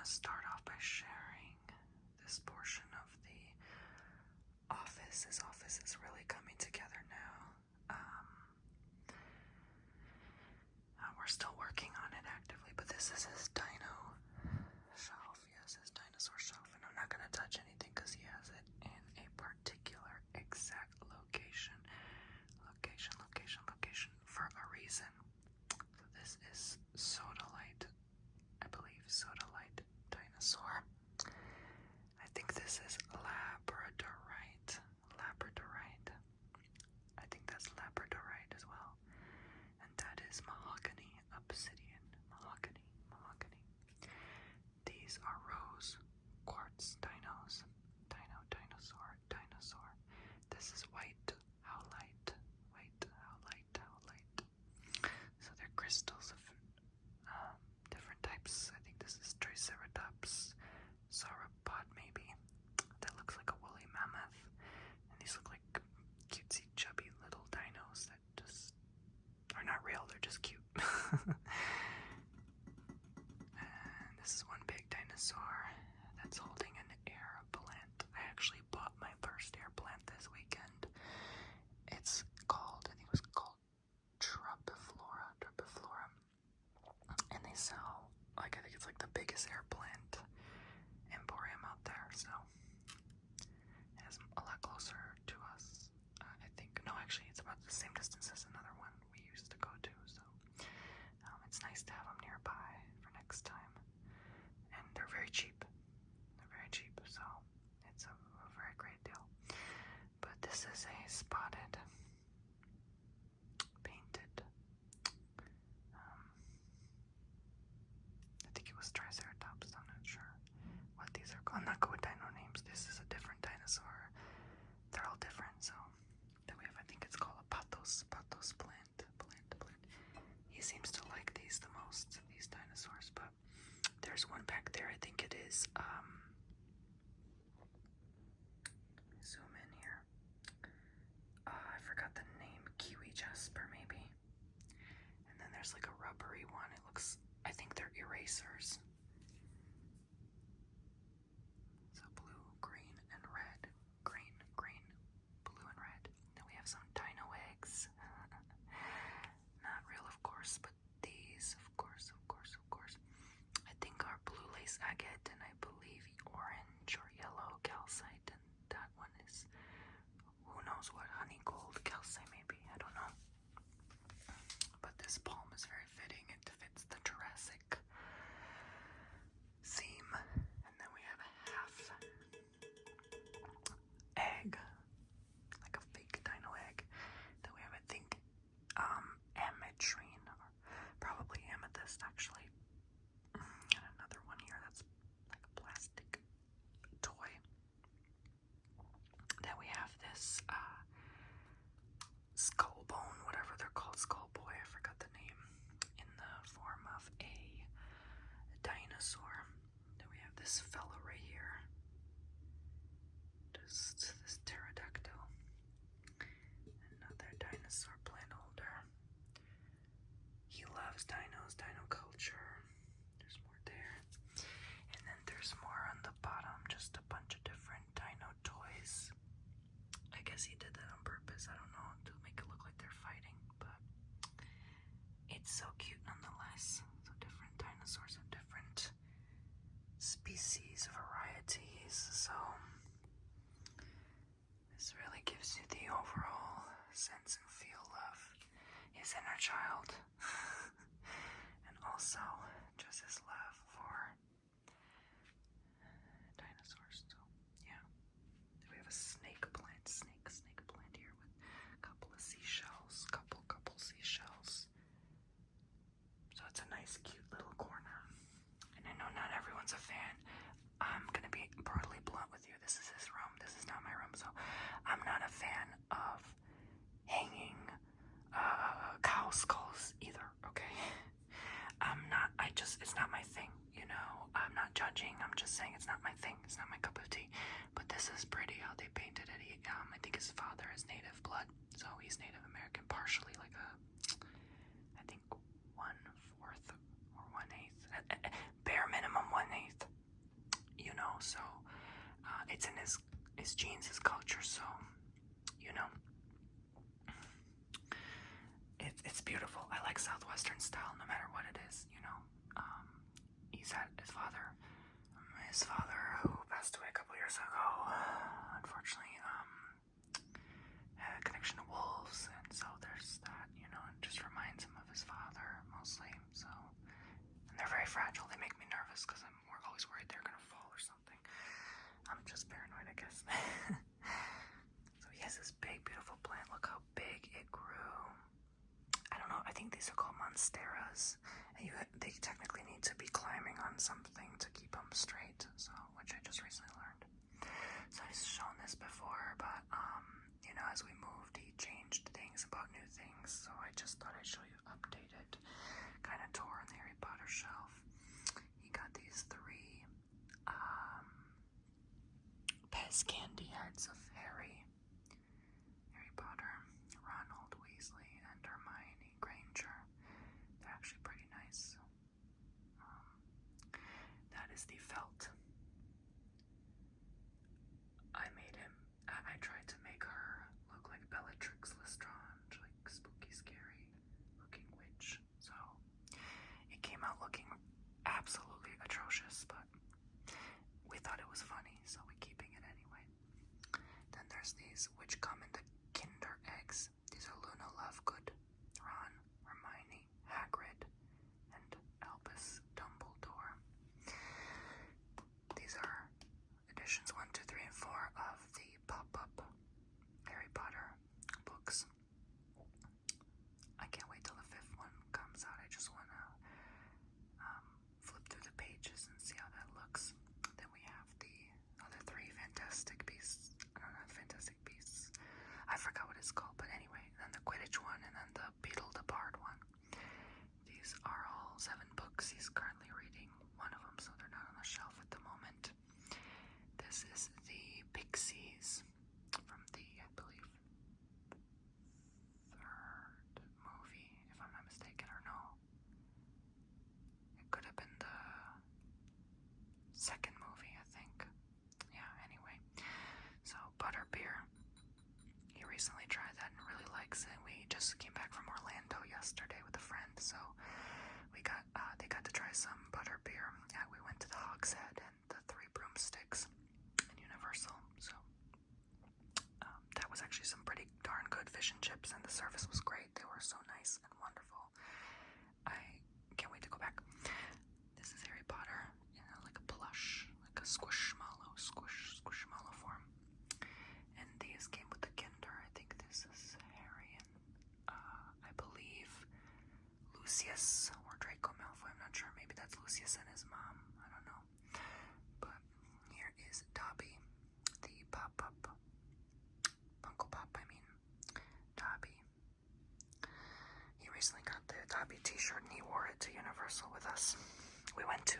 to start off by sharing this portion of the office. This office is really coming together now. We're still working on it actively, but this is his dino shelf. Yes, his dinosaur shelf, and I'm not going to touch anything because he has it in a particular exact location for a reason. So this is Sodalite, I believe, Sodalite dinosaur. I think this is Labradorite. I think that's Labradorite as well. And that is mahogany, obsidian, mahogany. These are rose quartz dinos. Dinosaur. This is white howlite. So they're crystals of different types. I think this is Triceratops, sauropod maybe. That looks like a woolly mammoth. And these look like cutesy, chubby little dinos that just are not real, they're just cute. And this is one big dinosaur that's holding an air plant. I actually bought my first air plant this weekend. It's called, I think it was called Tropiflora. And they sell, I think it's like the biggest air plant emporium out there, so it is a lot closer to us. I think, no, actually, it's about the same distance as another one we used to go to, so it's nice to have them nearby for next time. And they're very cheap. So it's a very great deal. But this is a spotted, painted, I think it was Triceratops, I'm not sure what these are called. I'm not good with dino names. This is a different dinosaur. They're all different, so then we have, I think it's called a patos plant. He seems to like these the most, these dinosaurs, but there's one back there, I think it is, zoom in here. I forgot the name, Kiwi Jasper maybe. And then there's like a rubbery one, it looks, I think they're erasers. So blue, green, and red. Green, blue, and red. Then we have some dino eggs. Not real, of course, but these, of course. I think are blue lace agate, and I believe orange or yellow calcite, and that one is, who knows what, honey gold calcite maybe, I don't know. But this palm is very fitting, it fits the Jurassic theme. And then we have a half egg, like a fake dino egg. Then we have, I think, ametrine, or probably amethyst actually. And another one here that's like a plastic toy. Then we have this skull bone, whatever they're called, skull boy, I forgot the name, in the form of a dinosaur. Then we have this fella right here, just this pterodactyl. Another dinosaur plant holder. He loves dinos, dino culture. There's more there. And then there's more on the bottom, just a bunch of different dino toys. I guess he did that on purpose, I don't know, to make it look like they're fighting, but it's so cute nonetheless. So different dinosaurs of different species, varieties, so this really gives you the overall sense and feel of his inner child. And also just his love for dinosaurs. So yeah. We have a snake plant here with a couple of seashells. Couple seashells. So it's a nice cute little corner. And I know not everyone's a fan. I'm gonna be brutally blunt with you. This is his room. This is not my room. So I'm not a fan of hanging cow skulls either, okay? It's not my thing, you know? I'm not judging, I'm just saying it's not my thing, it's not my cup of tea. But this is pretty how they painted it. I think his father is native blood, so he's Native American, partially, like I think 1/4 or 1/8, bare minimum 1/8 so it's in his genes, his culture, so, you know, it's beautiful. I like Southwestern style no matter what it is, you know. He's had his father, who passed away a couple years ago, unfortunately, had a connection to wolves, and so there's that, you know, it just reminds him of his father, mostly, so, and they're very fragile. They make me nervous, because we're always worried they're gonna fall or something. I'm just paranoid, I guess. So he has this big, beautiful plant. Look how big it grew. I don't know, I think these are called monsteras, and they technically need to be climbing on something to keep them straight, so, which I just recently learned. So I've shown this before, but, you know, as we moved, he changed things, about new things, so I just thought I'd show you updated kind of tour on the Harry Potter shelf. He got these 3, Pez candy heads of Harry Potter, Ronald Weasley, and Hermione Granger. They're actually pretty nice. That is the felt. I tried to make her look like Bellatrix Lestrange, like spooky, scary looking witch. So it came out looking absolutely atrocious, but we thought it was funny, so we're keeping it anyway. Then there's these, which come in the Kinder eggs. These are Luna Lovegood, Ron, Hermione, Hagrid, and Albus Dumbledore. These are editions 1, 2, 3, and 4 of the pop-up Harry Potter books. I can't wait till the 5th one comes out. I just want to flip through the pages and see how that looks. Then we have the other 3 Fantastic Beasts. No, not Fantastic Beasts. I forgot what it's called, but anyway. Then the Quidditch one, and then the Beetle the Bard one. These are all 7 books. He's currently reading one of them, so they're not on the shelf at the moment. This is the Pixies from the, I believe, 3rd movie, if I'm not mistaken, or no. It could have been the 2nd movie, I think. Yeah, anyway. So, Butterbeer. He recently tried that and really likes it. We just came back from Orlando yesterday with a friend, so they got to try some butterbeer. Yeah, we went to the Hogshead and the 3 Broomsticks in Universal, so that was actually some pretty darn good fish and chips, and the service was great. They were so nice and wonderful. I can't wait to go back. This is Harry Potter in like a plush, like a squishmallow form. And these came with the Kinder. I think this is Harry and I believe Lucius or Draco Malfoy. I'm not sure. Maybe that's Lucius and his mom. I don't know. But here is Dobby, the Funko Pop. Dobby. He recently got the Dobby t-shirt and he wore it to Universal with us. We went to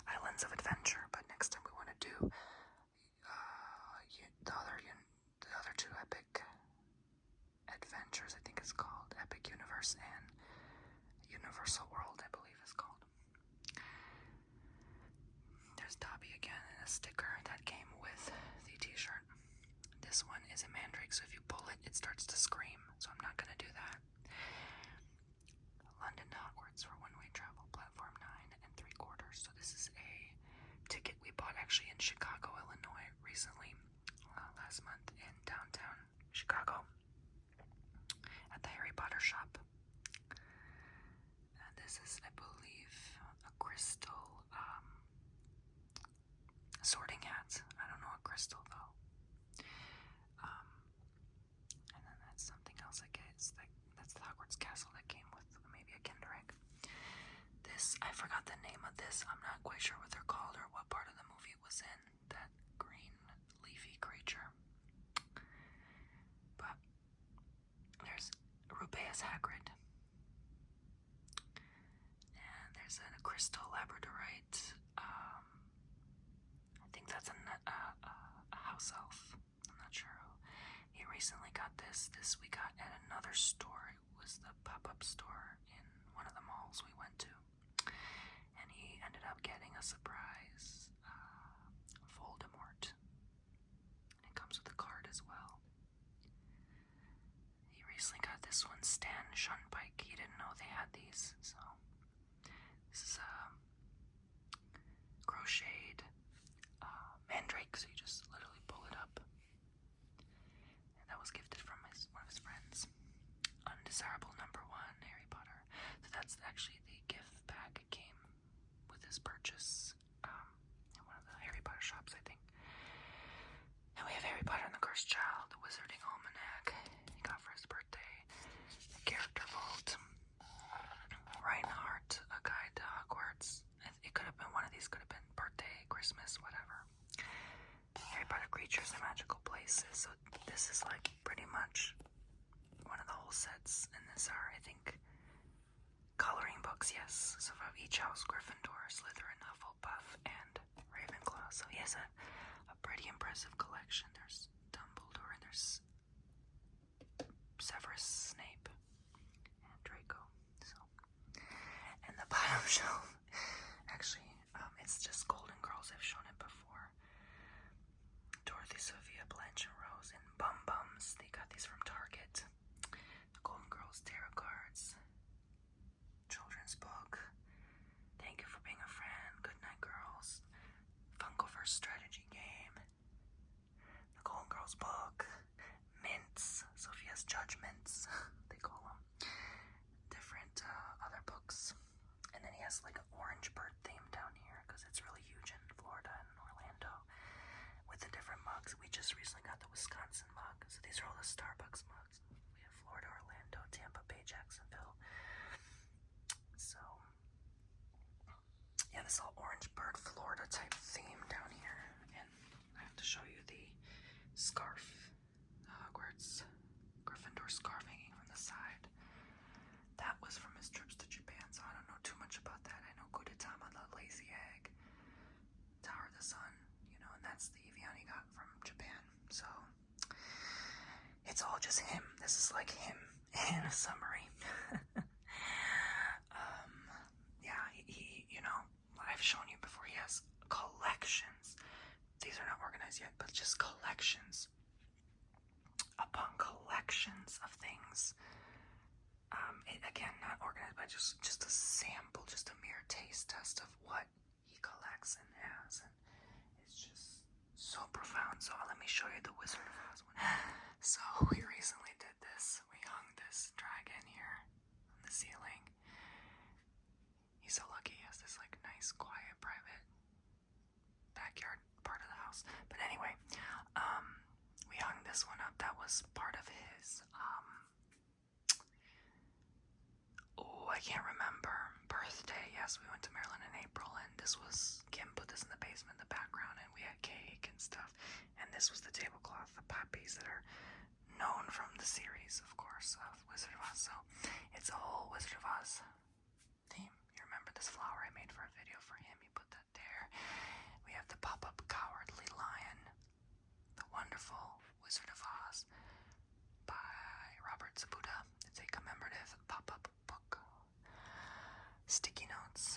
Islands of Adventure, but next time we want to do the other 2 Epic Adventures, I think it's called Epic Universe and Universal World, I believe it's called. There's Dobby again and a sticker that came with the t-shirt. This one is a mandrake, so if you pull it, it starts to scream, so I'm not going to do that. London to Hogwarts for one-way travel, platform 9 3/4. So this is a ticket we bought actually in Chicago, Illinois, recently, last month in downtown Chicago at the Harry Potter shop. And this is, I believe, a crystal sorting hat. I don't know a crystal though. And then that's something else, I guess. That's the Hogwarts castle that came with maybe a Kinder egg. This, I forgot the name of this. I'm not quite sure what they're called or what part of the movie it was in. That green leafy creature. But there's Rubeus Hagrid. And there's a crystal labradorite. I think that's a house elf. I'm not sure who. He recently got this. This we got at another store. It was the pop-up store in one of the malls we went to. And he ended up getting a surprise Voldemort. It comes with a card as well. He recently got this one, Stan Shunpike. He didn't know they had these, so this is a crocheted mandrake, so you just literally pull it up. And that was gifted from one of his friends. Undesirable number 1, Harry Potter. So that's actually the gift bag it came with his purchase in one of the Harry Potter shops, I think. And we have Harry Potter and the Cursed Child, the Wizarding Almanac he got for his birthday, the Character Vault, Reinhardt, A Guide to Hogwarts. It could have been one of these, could have been birthday, Christmas, whatever. Harry Potter Creatures and Magical Places. So this is like pretty much one of the whole sets, and these are, I think, coloring books, yes. So from each house, Gryffindor, Slytherin, Hufflepuff, and Ravenclaw. So he has a pretty impressive collection. There's Dumbledore, and there's Severus Snape, and Draco. So, and the bottom shelf, actually, it's just Golden Girls. I've shown it before. Dorothy, Sophia, Blanche, and Rose, and Bum Bums. They got these from Target. The Golden Girls tarot cards. Children's book. Thank You for Being a Friend. Good Night Girls. Funkoverse strategy game. The Golden Girls book. Mints. Sophia's Judgments, they call them. Different other books. And then he has like an orange bird theme down here because it's really huge in Florida and Orlando with the different mugs. We just recently got the Wisconsin mug. So these are all the Starbucks mugs. We have Florida, Orlando, Tampa Bay, Jacksonville. So yeah, this all orange bird Florida type theme down here. And I have to show you the scarf, the Hogwarts Gryffindor scarf hanging from the side. That was from his trips to Japan, so I don't know too much about that. I know Kudetama, the Lazy Egg, Tower of the Sun, and that's the Evian he got from Japan. So it's all just him. This is like him in a summary. Yeah, he I've shown you before, he has collections. These are not organized yet, but just collections upon collections of things. Again, not organized, but just a sample, just a mere taste test of what he collects and has, and it's just so profound. So let me show you the Wizard of Oz one. So we recently did this. We hung this dragon here on the ceiling. He's so lucky he has this like nice, quiet, private backyard part of the house. But anyway, we hung this one up. That was part of his I can't remember, birthday. Yes, we went to Maryland in April, and this was, Kim put this in the basement in the background, and we had cake and stuff, and this was the tablecloth, the poppies that are known from the series, of course, of Wizard of Oz. So it's a whole Wizard of Oz theme. You remember this flower I made for a video for him? You put that there. We have the pop-up Cowardly Lion, the wonderful Wizard of Oz by Robert Zabuda. It's a commemorative pop-up book. Sticky Notes,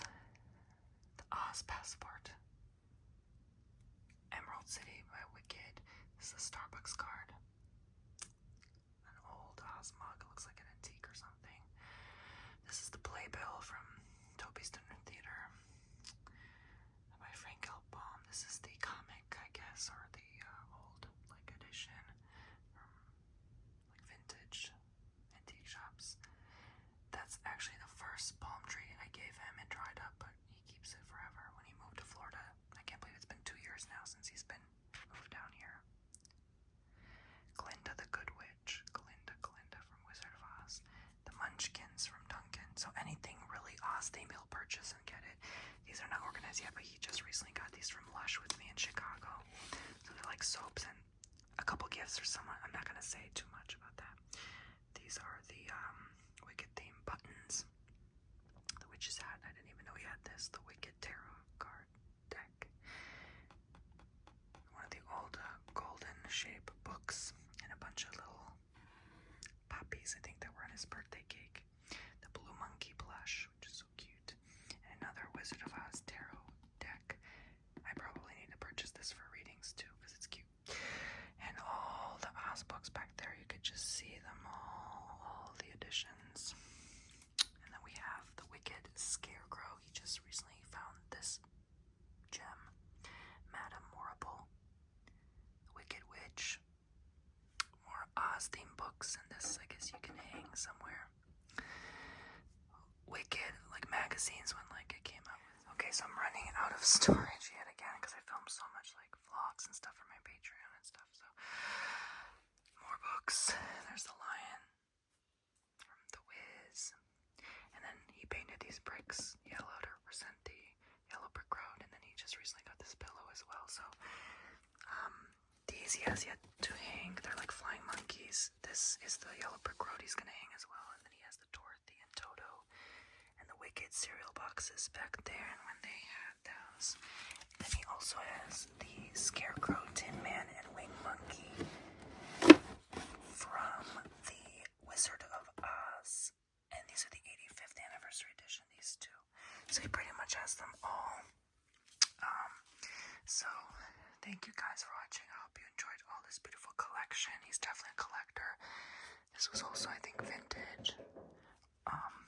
the Oz Passport, Emerald City by Wicked. This is a Starbucks card. An old Oz mug. It looks like an antique or something. This is the playbill from Toby's Dinner Theater by Frank L. Baum. This is the comic, I guess, or the old edition from vintage antique shops. That's actually the first palm tree I gave him. It dried up, but he keeps it forever. When he moved to Florida, I can't believe it's been 2 years now since he's been moved down here. Glinda the Good Witch. Glinda from Wizard of Oz. The Munchkins from Duncan. So anything really Oz themed, he'll purchase and get it. These are not organized yet, but he just recently got these from Lush with me in Chicago. So they're like soaps and a couple gifts or someone. I'm not gonna say too much about that. These are the Wicked theme buttons. The Witch's Hat. I didn't even know he had this. The Wicked Tarot card deck. One of the old golden shape books and a bunch of little poppies, I think, that were on his birthday cake. The Blue Monkey plush, which is so cute. And another Wizard of Oz tarot deck. I probably need to purchase this for real Oz books back there. You could just see them all the editions. And then we have the Wicked Scarecrow. He just recently found this gem. Madame Morrible, the Wicked Witch. More Oz themed books, and this I guess you can hang somewhere. Wicked, like magazines when like it came out. Okay, so I'm running out of storage yet again because I filmed so much like vlogs and stuff for my Patreon and stuff. So more books. There's the lion from The Wiz, and then he painted these bricks yellow to represent the yellow brick road, and then he just recently got this pillow as well. So these he has yet to hang. They're like flying monkeys. This is the yellow brick road he's gonna hang as well, and then he has the Dorothy and Toto and the Wicked cereal boxes back there, and when they had those. And then he also has the Scarecrow, Tin Man, and Wing Monkey from the Wizard of Oz, and these are the 85th anniversary edition, these two. So he pretty much has them all. So thank you guys for watching. I hope you enjoyed all this beautiful collection. He's definitely a collector. This was also, I think, vintage.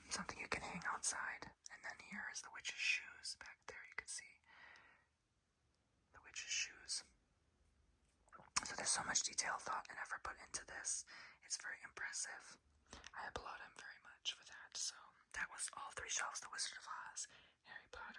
Something you can hang outside. And then here is the witch's shoes. Back there you can see the witch's shoes. So there's so much detail, thought, and effort put into this. It's very impressive. I applaud him very much for that. So that was all 3 shelves: The Wizard of Oz, Harry Potter,